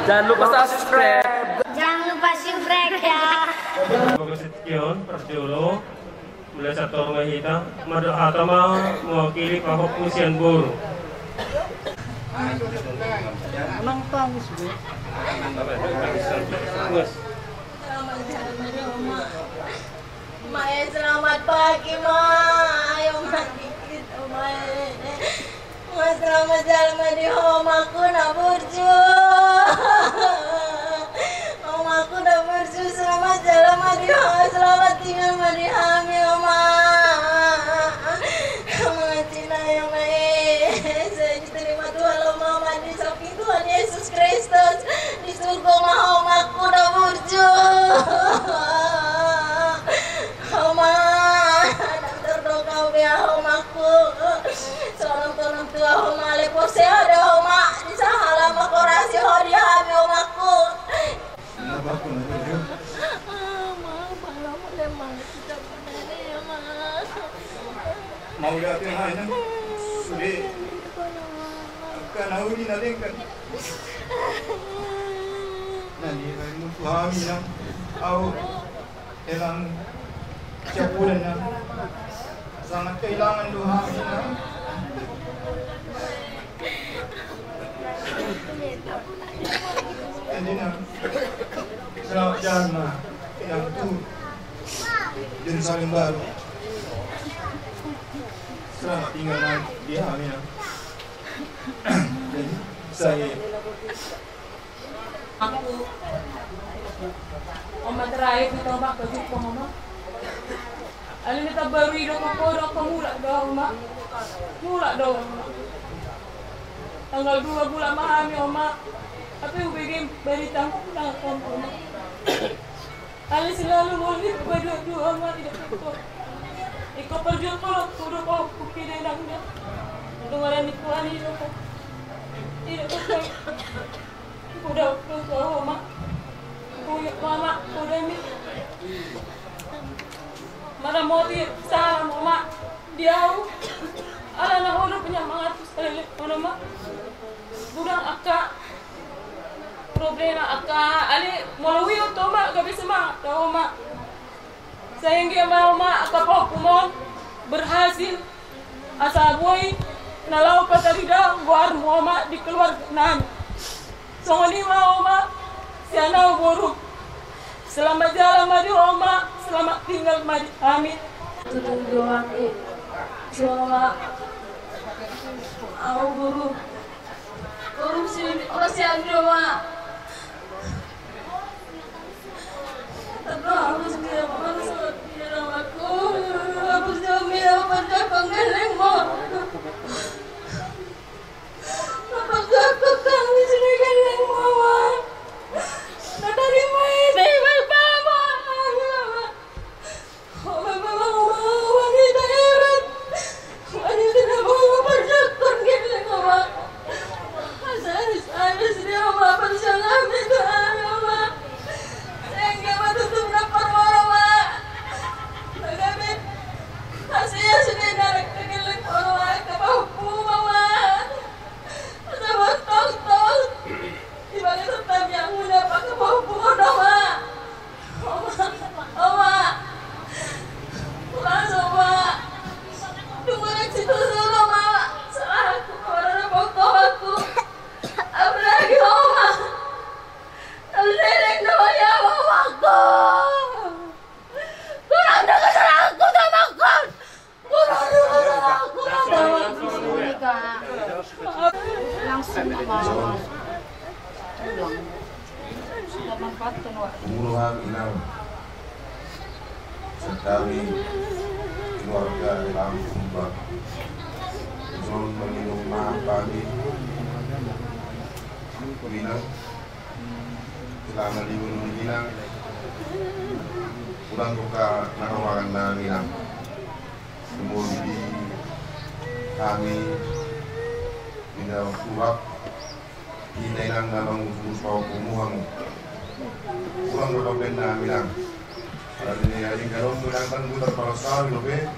Jangan lupa subscribe. Jangan lupa subscribe ya. Pagkasityon, Parjolo, mula sa Tormahita, Madahatama, mewakili Pahok Musian Buru. Emang bagus, Bu. Maya, selamat pagi, Ma. Ayo mandikit, Ma. Ma, selamat jalan di homaku nak burju. Homaku nak burju, selamat jalan di home, selamat tinggal di hame, Ma. Mengatina yang baik. Saya diterima Tuhan Mama di samping Tuhan Yesus Kristus di surga homaku nak burju. Homa, nak terdoa biar homaku. Seorang tua homa lepo ada homa di sahala makorasi hodi hami homaku. Mau lihat yang lainnya, sudah. Kan aku ini nanti kan. Nanti kamu suami yang, aku elang capuran yang sangat kehilangan doa yang. Jadi nak selamat jalan yang tu dan saling baru. Selamat tinggal di Hamina. Jadi saya Aku Oma terakhir kita mak bagi Mama. Alin kita baru hidup aku orang pemula dah Oma. Mula dah Oma. Tanggal 2 bulan Mahami Oma. Tapi ubegim berita tanggal Oma. Alin selalu boleh berdua Oma tidak cukup. Ikaw perjuang ko, puro ko kukininang niya. Tungalan ni Tuhan ito ko. Tidak ko kayo. Udah ko Oma. Kuyuk Mama, udah mi. Maramoti sa Mama. Diaw. Ala na ulo penyemangat sekali Mama. Budang aka. Problema aka. Ali melalui itu Mak, gak bisa Mak. Tahu Mak. Sehingga Mama kapok berhasil asaboy nalau katarida buar Mama di keluarga nan. Songoni Mama siana buruk. Selamat jalan mari Mama, selamat tinggal mari. Amin. Tudung doa Mama. Aku buruk. Buruk sini orang siang doa. Aku sendiri aku jami pada pengeleng mo. Aku kami sini geleng mo. Dari mana bapa? Oh bapa wanita hebat. Wanita nak bawa perjalanan geleng mo. Saya sini mo perjalanan itu mo. Tutup rapor Mama. Nagamit. Asya sudah narik kegeleng Mama. Kapahu Mama. Sabot tol. Ibalik tetap yang muda pak kapahu Mama. Mama. Pulang Mama. Tunggu di situ dulu Mama. Salah aku kemarin foto aku. Apa lagi Mama? Leleng doya Mamaku. Kurang dengar aku sama kau. Kurang dengar aku sama Langsung Mama. Pembunuhan inang sekali keluarga langsung Zon meminum maaf pagi Minang selama di Gunung Minang pulang ke nakawakan na Minang kemudian kami pindah kurap hinay lang namang uspaw kumuhang pulang ke kapen na Minang para dinayari karon tulang tanggutang para sa Lobe.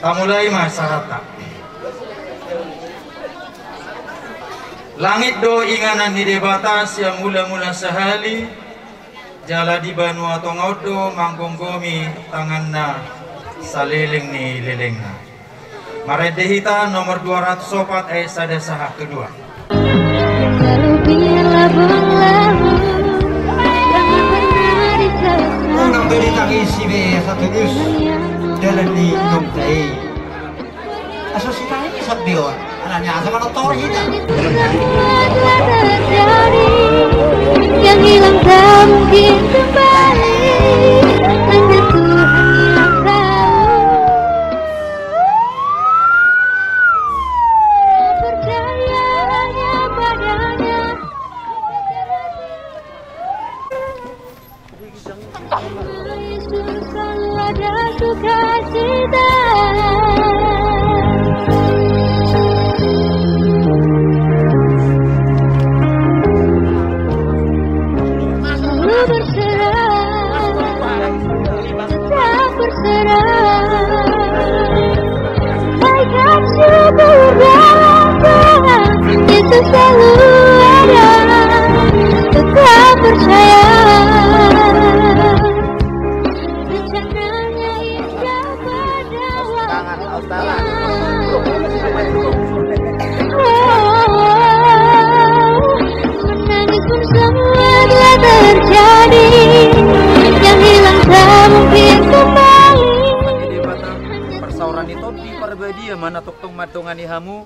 Tamulai masyarakat. Langit do inganan di debatas yang mula-mula sehali jala di Banua Tongodo manggonggomi tanganna saliling ni lilingna. Maredehita nomor 204 ayat sada sahak kedua. Unang berita isi be satu gus jalan di Nongtai. Asosiasi ini sabion. Anaknya sama notor kita. Yang hilang tak mungkin kembali, hanya Tuhan yang tahu. Percaya hanya padanya. Yesus selalu ada sukacita. Yesus selalu ada, tetap percaya. Rencananya indah pada waktunya. Menangis pun semua telah terjadi. Yang hilang tak mungkin kembali. Persauran itu di perbedia mana toktung matungani hamu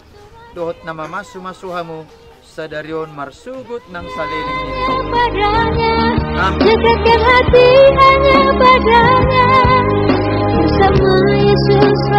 dohot nama masu hamu sadarion marsugut nang saliling ini. Padanya, dekatkan hati hanya padanya. Bersama Yesus.